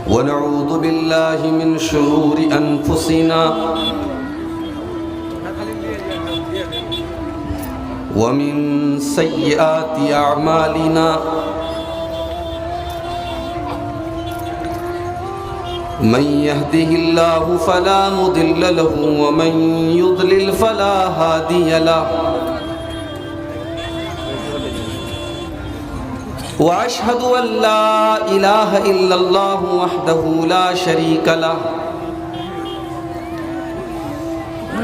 ونعوذ بالله من شرور أنفسنا ومن سيئات أعمالنا من يهده الله فلا مضل له ومن يضلل فلا هادي له وأشهد أن لا إله إلا الله وحده لا شريك له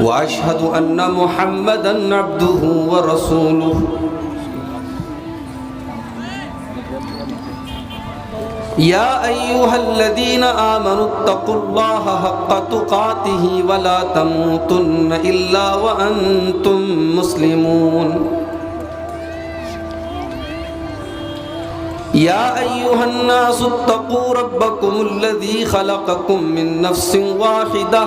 وأشهد أن محمدًا عبده ورسوله يا أيها الذين آمنوا اتقوا الله حق تقاته ولا تموتن إلا وأنتم مسلمون يا أيها الناس اتقوا ربكم الذي خلقكم من نفس واحدة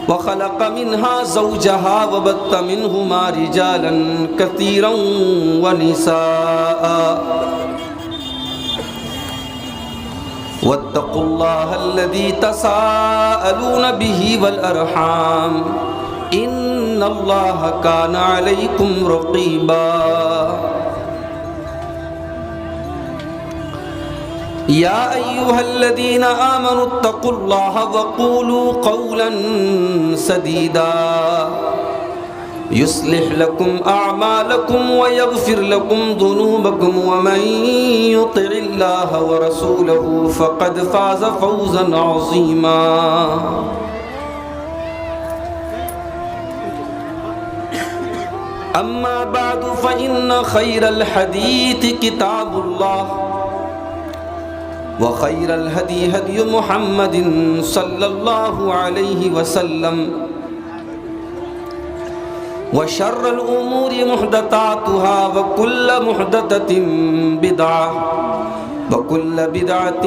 وخلق منها زوجها وبث منهما رجالا كثيرا ونساء واتقوا الله الذي تساءلون به والأرحام إن الله كان عليكم رقيبا يا أيها الذين آمنوا اتقوا الله وقولوا قولا سديدا يصلح لكم أعمالكم ويغفر لكم ذنوبكم ومن يطع الله ورسوله فقد فاز فوزا عظيما أما بعد فإن خير الحديث كتاب الله وخير الهدي هدي محمد صلى الله عليه وسلم وشر الأمور محدثاتها وكل محدثة بدعة وكل بدعة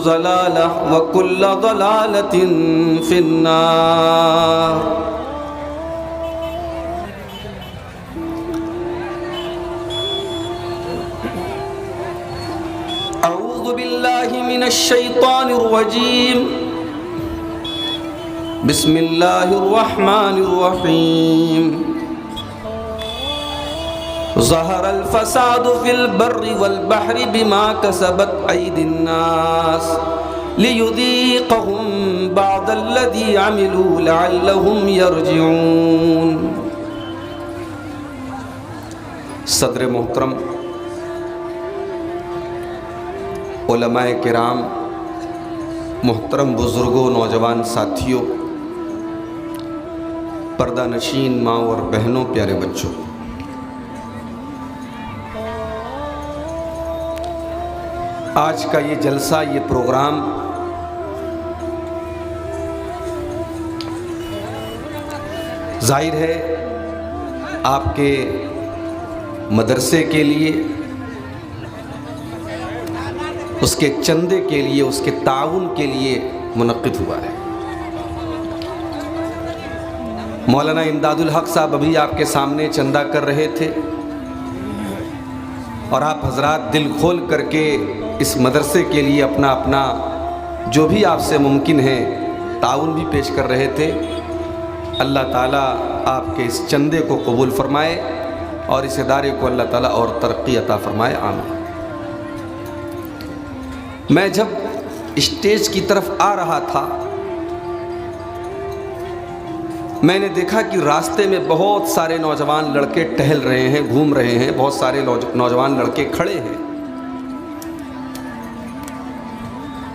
ضلالة وكل ضلالة في النار أعوذ بالله من الشيطان الرجيم بسم الله الرحمن الرحيم ظهر الفساد في البر والبحر بما كسبت أيدي الناس ليذيقهم بعض الذي عملوا لعلهم يرجعون صدر محترم، علماء کرام، محترم بزرگوں، نوجوان ساتھیوں، پردہ نشین ماں اور بہنوں، پیارے بچوں، آج کا یہ جلسہ، یہ پروگرام ظاہر ہے آپ کے مدرسے کے لیے، اس کے چندے کے لیے، اس کے تعاون کے لیے منعقد ہوا ہے۔ مولانا امداد الحق صاحب ابھی آپ کے سامنے چندہ کر رہے تھے، اور آپ حضرات دل کھول کر کے اس مدرسے کے لیے اپنا جو بھی آپ سے ممکن ہے تعاون بھی پیش کر رہے تھے۔ اللہ تعالیٰ آپ کے اس چندے کو قبول فرمائے اور اس ادارے کو اللہ تعالیٰ اور ترقی عطا فرمائے، آمین۔ میں جب اسٹیج کی طرف آ رہا تھا، میں نے دیکھا کہ راستے میں بہت سارے نوجوان لڑکے ٹہل رہے ہیں، گھوم رہے ہیں، بہت سارے نوجوان لڑکے کھڑے ہیں،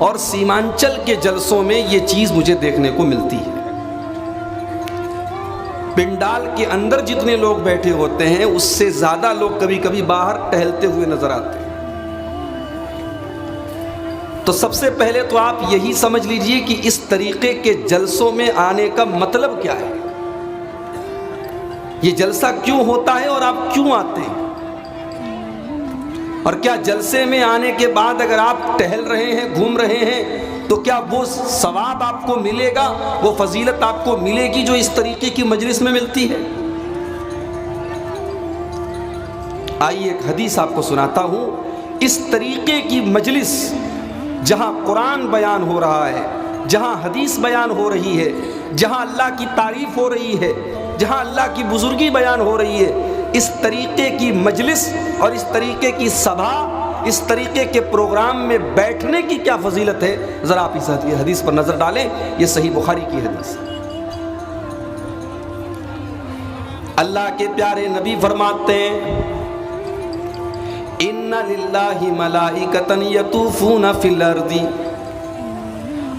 اور سیمانچل کے جلسوں میں یہ چیز مجھے دیکھنے کو ملتی ہے۔ پنڈال کے اندر جتنے لوگ بیٹھے ہوتے ہیں اس سے زیادہ لوگ کبھی کبھی باہر ٹہلتے ہوئے نظر آتے ہیں۔ تو سب سے پہلے تو آپ یہی سمجھ لیجئے کہ اس طریقے کے جلسوں میں آنے کا مطلب کیا ہے، یہ جلسہ کیوں ہوتا ہے اور آپ کیوں آتے ہیں، اور کیا جلسے میں آنے کے بعد اگر آپ ٹہل رہے ہیں، گھوم رہے ہیں، تو کیا وہ ثواب آپ کو ملے گا، وہ فضیلت آپ کو ملے گی جو اس طریقے کی مجلس میں ملتی ہے؟ آئیے ایک حدیث آپ کو سناتا ہوں. اس طریقے کی مجلس جہاں قرآن بیان ہو رہا ہے، جہاں حدیث بیان ہو رہی ہے، جہاں اللہ کی تعریف ہو رہی ہے، جہاں اللہ کی بزرگی بیان ہو رہی ہے، اس طریقے کی مجلس اور اس طریقے کی سبھا، اس طریقے کے پروگرام میں بیٹھنے کی کیا فضیلت ہے. ذرا آپ اس حدیث پر نظر ڈالیں. یہ صحیح بخاری کی حدیث ہے. اللہ کے پیارے نبی فرماتے ہیں ان للہ ملائکۃ یطوفون فی الارض.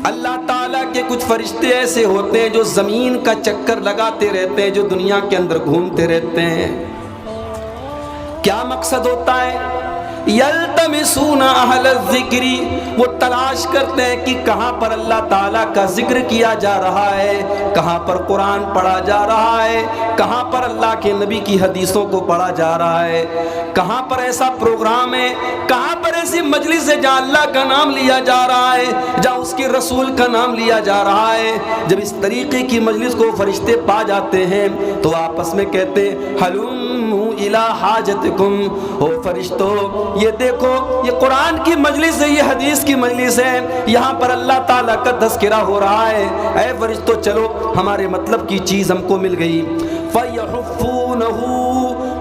اللہ تعالیٰ کے کچھ فرشتے ایسے ہوتے ہیں جو زمین کا چکر لگاتے رہتے ہیں، جو دنیا کے اندر گھومتے رہتے ہیں. کیا مقصد ہوتا ہے؟ یلتمسون اہل الذکر، وہ تلاش کرتے ہیں کہ کہاں پر اللہ تعالیٰ کا ذکر کیا جا رہا ہے، کہاں پر قرآن پڑھا جا رہا ہے، کہاں پر اللہ کے نبی کی حدیثوں کو پڑھا جا رہا ہے، کہاں پر ایسا پروگرام ہے، کہاں پر ایسی مجلس ہے جہاں اللہ کا نام لیا جا رہا ہے، جہاں اس کے رسول کا نام لیا جا رہا ہے. جب اس طریقے کی مجلس کو فرشتے پا جاتے ہیں تو آپس میں کہتے ہیں ہلوموا الی حاجتکم. او فرشتو، یہ دیکھو، یہ قرآن کی مجلس ہے، یہ حدیث کی مجلس ہے، یہاں پر اللہ تعالیٰ کا تذکرہ ہو رہا ہے. اے فرشتو چلو، ہمارے مطلب کی چیز ہم کو مل گئی. فَيَحُفُّونَهُ،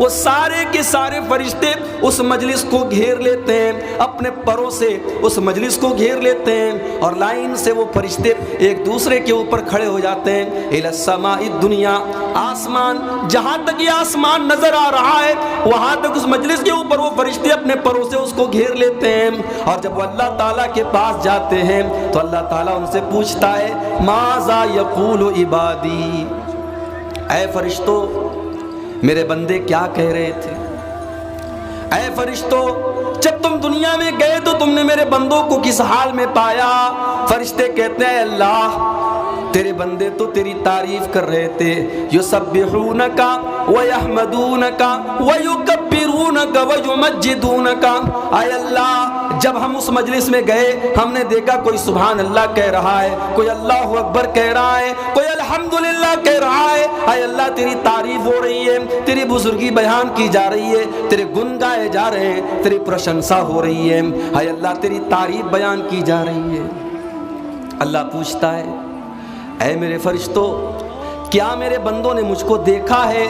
وہ سارے کے سارے فرشتے اس مجلس کو گھیر لیتے ہیں، اپنے پروں سے اس مجلس کو گھیر لیتے ہیں، اور لائن سے وہ فرشتے ایک دوسرے کے اوپر کھڑے ہو جاتے ہیں. اِلَى السَّمَاءِ الدُّنْيَا، آسمان، جہاں تک یہ آسمان نظر آ رہا ہے وہاں تک اس مجلس کے اوپر وہ فرشتے اپنے پروں سے اس کو گھیر لیتے ہیں. اور جب وہ اللہ تعالیٰ کے پاس جاتے ہیں تو اللہ تعالیٰ ان سے پوچھتا ہے ماذا یقول عبادی، اے فرشتو میرے بندے کیا کہہ رہے تھے. اے فرشتو، جب تم دنیا میں گئے تو تم نے میرے بندوں کو کس حال میں پایا؟ فرشتے کہتے ہیں اللہ، تیرے بندے تو تیری تعریف کر رہے تھے، یسبحونک ویحمدونک ویکبرونک ویمجدونک. اے اللہ، جب ہم اس مجلس میں گئے ہم نے دیکھا کوئی سبحان اللہ کہہ رہا ہے، کوئی اللہ اکبر کہہ رہا ہے، کوئی الحمدللہ کہہ رہا ہے. اے اللہ، تیری تعریف ہو رہی ہے، تیری بزرگی بیان کی جا رہی ہے، تیرے گن گائے جا رہے ہیں، تیری پرشنسا ہو رہی ہے. اے اللہ، تیری تعریف بیان کی جا رہی ہے. اللہ پوچھتا ہے اے میرے فرشتو، کیا میرے بندوں نے مجھ کو دیکھا ہے؟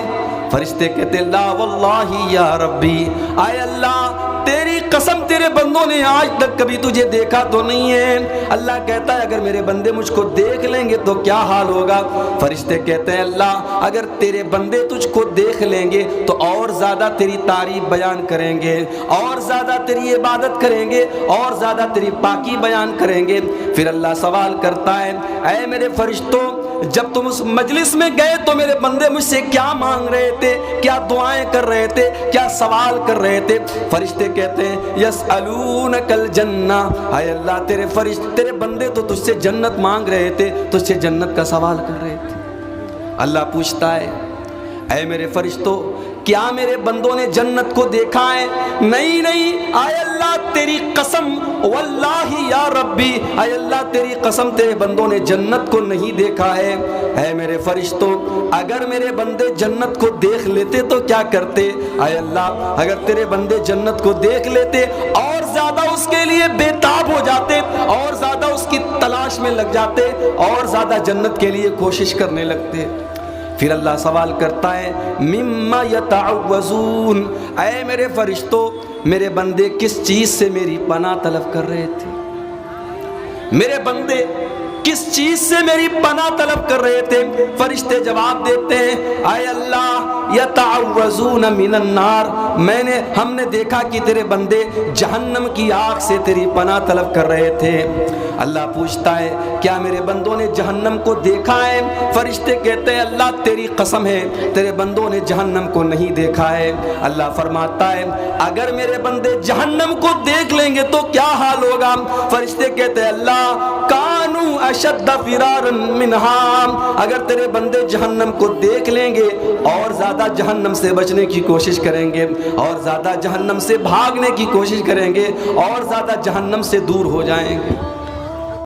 فرشتے کہتے لا واللہ یا ربی، اے اللہ تیری قسم تیرے بندوں نے آج تک کبھی تجھے دیکھا تو نہیں ہے. اللہ کہتا ہے اگر میرے بندے مجھ کو دیکھ لیں گے تو کیا حال ہوگا؟ فرشتے کہتے ہیں اللہ، اگر تیرے بندے تجھ کو دیکھ لیں گے تو اور زیادہ تیری تعریف بیان کریں گے، اور زیادہ تیری عبادت کریں گے، اور زیادہ تیری پاکی بیان کریں گے. پھر اللہ سوال کرتا ہے اے میرے فرشتوں، جب تم اس مجلس میں گئے تو میرے بندے مجھ سے کیا مانگ رہے تھے، کیا دعائیں کر رہے تھے، کیا سوال کر رہے تھے؟ فرشتے کہتے ہیں یسألونک الجنہ، اے اللہ تیرے بندے تو تجھ سے جنت مانگ رہے تھے، تجھ سے جنت کا سوال کر رہے تھے. اللہ پوچھتا ہے اے میرے فرشتوں، کیا میرے بندوں نے جنت کو دیکھا ہے؟ نہیں نہیں، اے اللہ تیری قسم، واللہ یا ربی، اے اللہ تیری قسم تیرے بندوں نے جنت کو نہیں دیکھا ہے. اے میرے فرشتوں، اگر میرے بندے جنت کو دیکھ لیتے تو کیا کرتے؟ اے اللہ اگر تیرے بندے جنت کو دیکھ لیتے اور زیادہ اس کے لیے بے تاب ہو جاتے، اور زیادہ اس کی تلاش میں لگ جاتے، اور زیادہ جنت کے لیے کوشش کرنے لگتے. پھر اللہ سوال کرتا ہے مما یتعوذون، اے میرے فرشتوں میرے بندے کس چیز سے میری پناہ طلب کر رہے تھے؟ میرے بندے کس چیز سے میری پناہ طلب کر رہے تھے؟ فرشتے جواب دیتے ہیں اے اللہ یتعوذون من النار، ہم نے دیکھا کہ تیرے بندے جہنم کی آگ سے تیری پناہ طلب کر رہے تھے. اللہ پوچھتا ہے کیا میرے بندوں نے جہنم کو دیکھا ہے؟ فرشتے کہتے ہیں اللہ تیری قسم ہے تیرے بندوں نے جہنم کو نہیں دیکھا ہے. اللہ فرماتا ہے اگر میرے بندے جہنم کو دیکھ لیں گے تو کیا حال ہوگا؟ فرشتے کہتے ہیں اللہ کانو اشد فرارا منہا، اگر تیرے بندے جہنم کو دیکھ لیں گے اور زیادہ جہنم سے بچنے کی کوشش کریں گے، اور زیادہ جہنم سے بھاگنے کی کوشش کریں گے، اور زیادہ جہنم سے دور ہو جائیں گے.